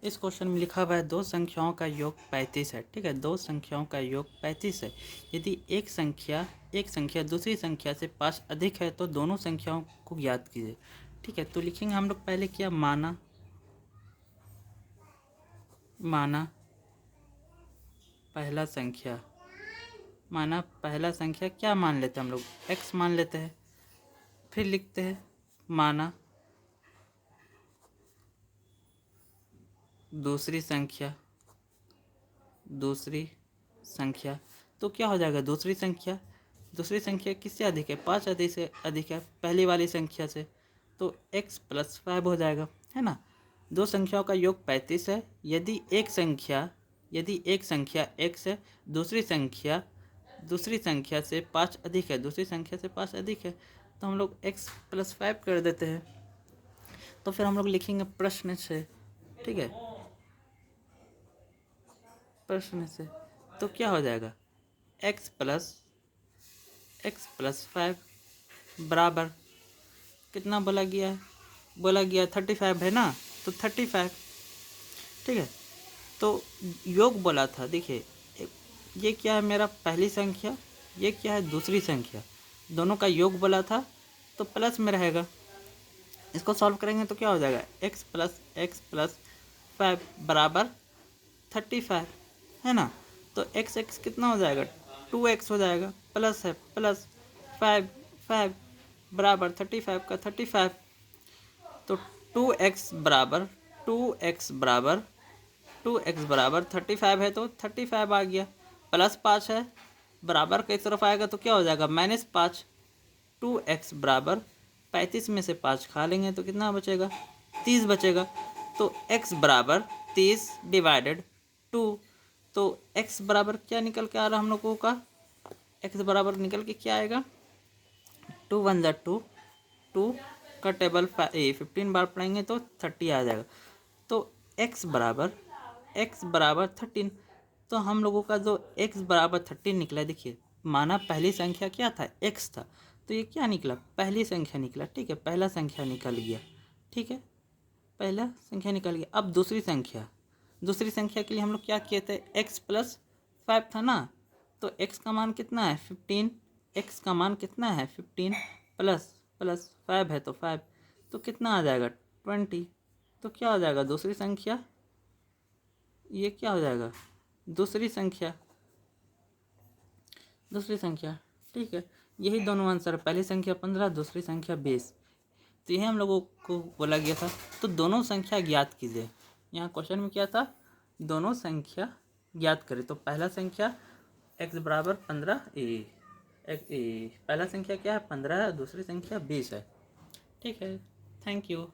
इस क्वेश्चन में लिखा हुआ है दो संख्याओं का योग 35 है। ठीक है, दो संख्याओं का योग 35 है। यदि एक संख्या दूसरी संख्या से 5 अधिक है तो दोनों संख्याओं को ज्ञात कीजिए। ठीक है, तो लिखेंगे हम लोग पहले क्या, माना पहला संख्या क्या मान लेते हैं हम लोग, x मान लेते हैं। फिर लिखते हैं माना दूसरी संख्या। तो क्या हो जाएगा, दूसरी संख्या किससे अधिक है, 5 अधिक से अधिक है पहली वाली संख्या से, तो x + 5 हो जाएगा, है ना। दो संख्याओं का योग 35 है। यदि एक संख्या x है, दूसरी संख्या से 5 अधिक है, तो हम लोग x + 5 कर देते हैं। तो फिर हम लोग लिखेंगे प्रश्न से। ठीक है, प्रश्न से तो क्या हो जाएगा, x + 5 बराबर कितना बोला गया 35 है ना, तो 35। ठीक है, तो योग बोला था, देखिए ये क्या है मेरा पहली संख्या, ये क्या है दूसरी संख्या, दोनों का योग बोला था तो प्लस में रहेगा। इसको सॉल्व करेंगे तो क्या हो जाएगा, x + 5 बराबर 35, है ना। तो x कितना हो जाएगा, 2x हो जाएगा, प्लस है प्लस 5 बराबर 35 का 35। तो 2x बराबर 35 है, तो 35 आ गया। प्लस 5 है, बराबर की तरफ आएगा तो क्या हो जाएगा, -5। 2x बराबर 35 में से 5 खा लेंगे तो कितना बचेगा, 30 बचेगा। तो x बराबर 30 / 2। तो x बराबर क्या निकल के आ रहा हम लोगों का, x बराबर निकल के क्या आएगा, 2 × 1 = 2, 2 का टेबल 15 बार पढ़ेंगे तो 30 आ जाएगा। तो x बराबर 13। तो हम लोगों का जो x बराबर 13 निकला, देखिए माना पहली संख्या क्या था, x था, तो ये क्या निकला, पहली संख्या निकला। ठीक है, पहला संख्या निकल गया। ठीक है, पहला संख्या निकल गया। अब दूसरी संख्या के लिए हम लोग क्या किए थे, x + 5 था ना, तो x का मान कितना है 15, प्लस 5 है तो 5, तो कितना आ जाएगा 20। तो क्या हो जाएगा दूसरी संख्या, ये क्या हो जाएगा दूसरी संख्या। ठीक है, यही दोनों आंसर, पहली संख्या 15, दूसरी संख्या 20। तो यही हम लोगों को बोला गया था। तो दोनों संख्या ज्ञात कीजिए। यहाँ क्वेश्चन में क्या था, दोनों संख्या ज्ञात करें। तो पहला संख्या x बराबर 15, पहला संख्या क्या है 15 है, दूसरी संख्या 20 है। ठीक है, थैंक यू।